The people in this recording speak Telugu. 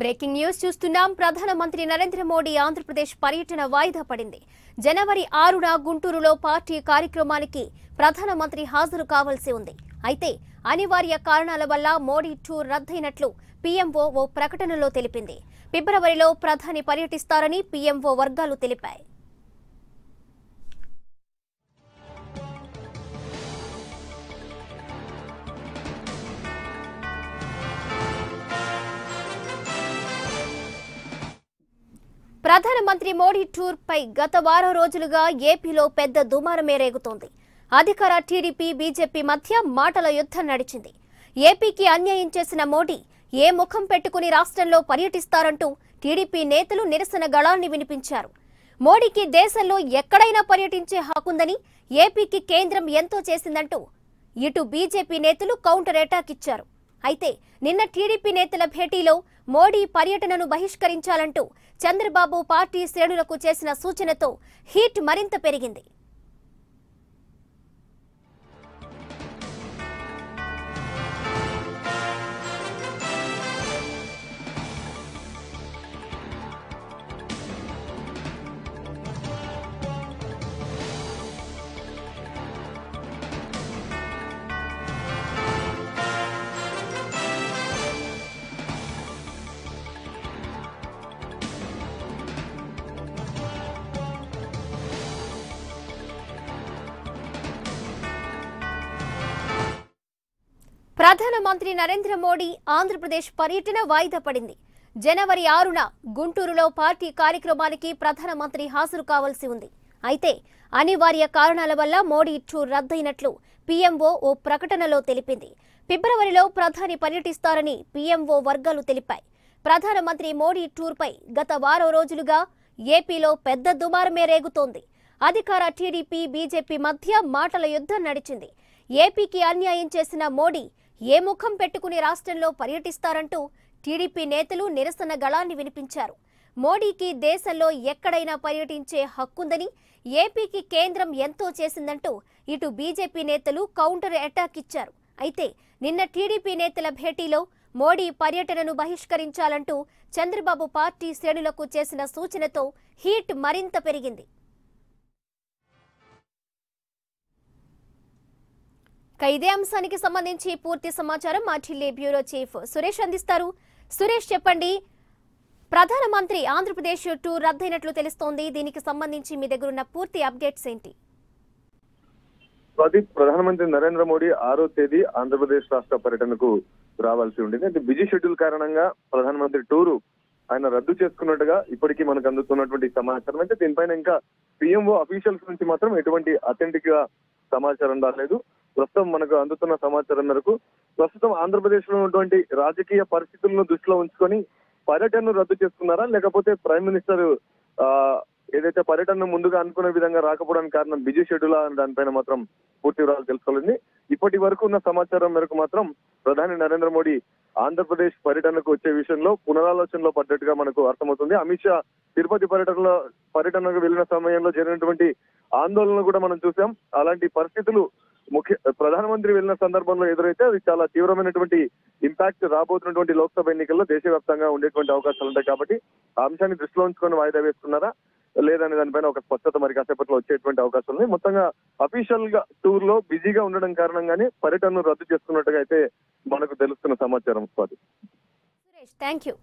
బ్రేకింగ్ న్యూస్ చూస్తున్నాం. ప్రధానమంత్రి నరేంద్ర మోడీ ఆంధ్రప్రదేశ్ పర్యటన వాయిదా పడింది. జనవరి 6న గుంటూరులో పార్టీ కార్యక్రమానికి ప్రధానమంత్రి హాజరు కావాల్సి ఉంది. అయితే అనివార్య కారణాల వల్ల మోడీ టూర్ రద్దయినట్లు పీఎంఓ ఓ ప్రకటనలో తెలిపింది. ఫిబ్రవరిలో ప్రధాని పర్యటిస్తారని పీఎంఓ వర్గాలు తెలిపాయి. ప్రధానమంత్రి మోడీ టూర్ పై గత వారం రోజులుగా ఏపీలో పెద్ద దుమారమే రేగుతోంది. అధికార టీడీపీ బీజేపీ మధ్య మాటల యుద్ధం నడిచింది. ఏపీకి అన్యాయం చేసిన మోడీ ఏ ముఖం పెట్టుకుని రాష్ట్రంలో పర్యటిస్తారంటూ టీడీపీ నేతలు నిరసన గళాన్ని వినిపించారు. మోడీకి దేశంలో ఎక్కడైనా పర్యటించే హక్కుందని, ఏపీకి కేంద్రం ఎంతో చేసిందంటూ ఇటు బీజేపీ నేతలు కౌంటర్ అటాక్ ఇచ్చారు. అయితే నిన్న టీడీపీ నేతల భేటీలో మోడీ పర్యటనను బహిష్కరించాలంటూ చంద్రబాబు పార్టీ శ్రేణులకు చేసిన సూచనతో హీట్ మరింత పెరిగింది. ప్రధానమంత్రి నరేంద్ర మోడీ ఆంధ్రప్రదేశ్ పర్యటన వాయిదా పడింది. జనవరి 6న గుంటూరులో పార్టీ కార్యక్రమానికి ప్రధానమంత్రి హాజరు కావాల్సి ఉంది. అయితే అనివార్య కారణాల వల్ల మోడీ టూర్ రద్దయినట్లు పీఎంఓ ఓ ప్రకటనలో తెలిపింది. ఫిబ్రవరిలో ప్రధాని పర్యటిస్తారని పీఎంఓ వర్గాలు తెలిపాయి. ప్రధానమంత్రి మోడీ టూర్పై గత వారం రోజులుగా ఏపీలో పెద్ద దుమారమే రేగుతోంది. అధికార టీడీపీ బీజేపీ మధ్య మాటల యుద్ధం నడిచింది. ఏపీకి అన్యాయం చేసిన మోడీ ఏ ముఖం పెట్టుకుని రాష్ట్రంలో పర్యటిస్తారంటూ టీడీపీ నేతలు నిరసన గళాన్ని వినిపించారు. మోడీకి దేశంలో ఎక్కడైనా పర్యటించే హక్కుందని, ఏపీకి కేంద్రం ఎంతో చేసిందంటూ ఇటు బీజేపీ నేతలు కౌంటర్ అటాక్ ఇచ్చారు. అయితే నిన్న టీడీపీ నేతల భేటీలో మోడీ పర్యటనను బహిష్కరించాలంటూ చంద్రబాబు పార్టీ శ్రేణులకు చేసిన సూచనతో హీట్ మరింత పెరిగింది. ఇదే అంశానికి సంబంధించి పూర్తి సమాచారం మా ఢిల్లీ బ్యూరో చీఫ్ సురేష్ అందిస్తారు. సురేష్, చెప్పండి, ప్రధానమంత్రి ఆంధ్రప్రదేశ్ టూర్ రద్దయినట్లు తెలుస్తోంది. దీనికి సంబంధించి మీ దగ్గర ఉన్న పూర్తి అప్డేట్స్ ఏంటి? ప్రధానమంత్రి నరేంద్ర మోడీ 6వ తేదీ ఆంధ్రప్రదేశ్ రాష్ట్ర పర్యటనకు రావాల్సి ఉండేది. అంటే బిజీ షెడ్యూల్ కారణంగా ప్రధానమంత్రి టూరు ఆయన రద్దు చేసుకున్నట్టుగా ఇప్పటికీ మనకు అందుతున్నటువంటి సమాచారం. అయితే దీనిపైన ఇంకా పీఎంఓ అఫీషియల్స్ నుంచి మాత్రం ఎటువంటి అథెంటిక్ గా సమాచారం రాలేదు. ప్రస్తుతం మనకు అందుతున్న సమాచారం మేరకు ప్రస్తుతం ఆంధ్రప్రదేశ్ లో ఉన్నటువంటి రాజకీయ పరిస్థితులను దృష్టిలో ఉంచుకొని పర్యటనను రద్దు చేసుకున్నారా, లేకపోతే ప్రైమ్ మినిస్టర్ ఏదైతే పర్యటన ముందుగా అనుకునే విధంగా రాకపోవడానికి కారణం బిజీ షెడ్యూల్ దానిపైన మాత్రం పూర్తి వివరాలు తెలుసుకోలేదు. ఇప్పటి వరకు ఉన్న సమాచారం మేరకు మాత్రం ప్రధాని నరేంద్ర మోడీ ఆంధ్రప్రదేశ్ పర్యటనకు వచ్చే విషయంలో పునరాలోచనలో పడ్డట్టుగా మనకు అర్థమవుతుంది. అమిత్ షా తిరుపతి పర్యటనకు వెళ్లిన సమయంలో జరిగినటువంటి ఆందోళనలు కూడా మనం చూసాం. అలాంటి పరిస్థితులు ప్రధానమంత్రి వెళ్లిన సందర్భంలో ఎదురైతే అది చాలా తీవ్రమైనటువంటి ఇంపాక్ట్ రాబోతున్నటువంటి లోక్సభ ఎన్నికల్లో దేశవ్యాప్తంగా ఉండేటువంటి అవకాశాలు ఉంటాయి. కాబట్టి ఆ అంశాన్ని దృష్టిలో ఉంచుకొని వాయిదా వేసుకున్నారా లేదనే దానిపైన ఒక స్పష్టత మరి కాసేపట్లో వచ్చేటువంటి అవకాశం ఉంది. మొత్తంగా అఫీషియల్ గా టూర్ లో బిజీగా ఉండడం కారణంగానే పర్యటనను రద్దు చేసుకున్నట్టుగా అయితే మనకు తెలుస్తున్న సమాచారం. Suresh, thank you.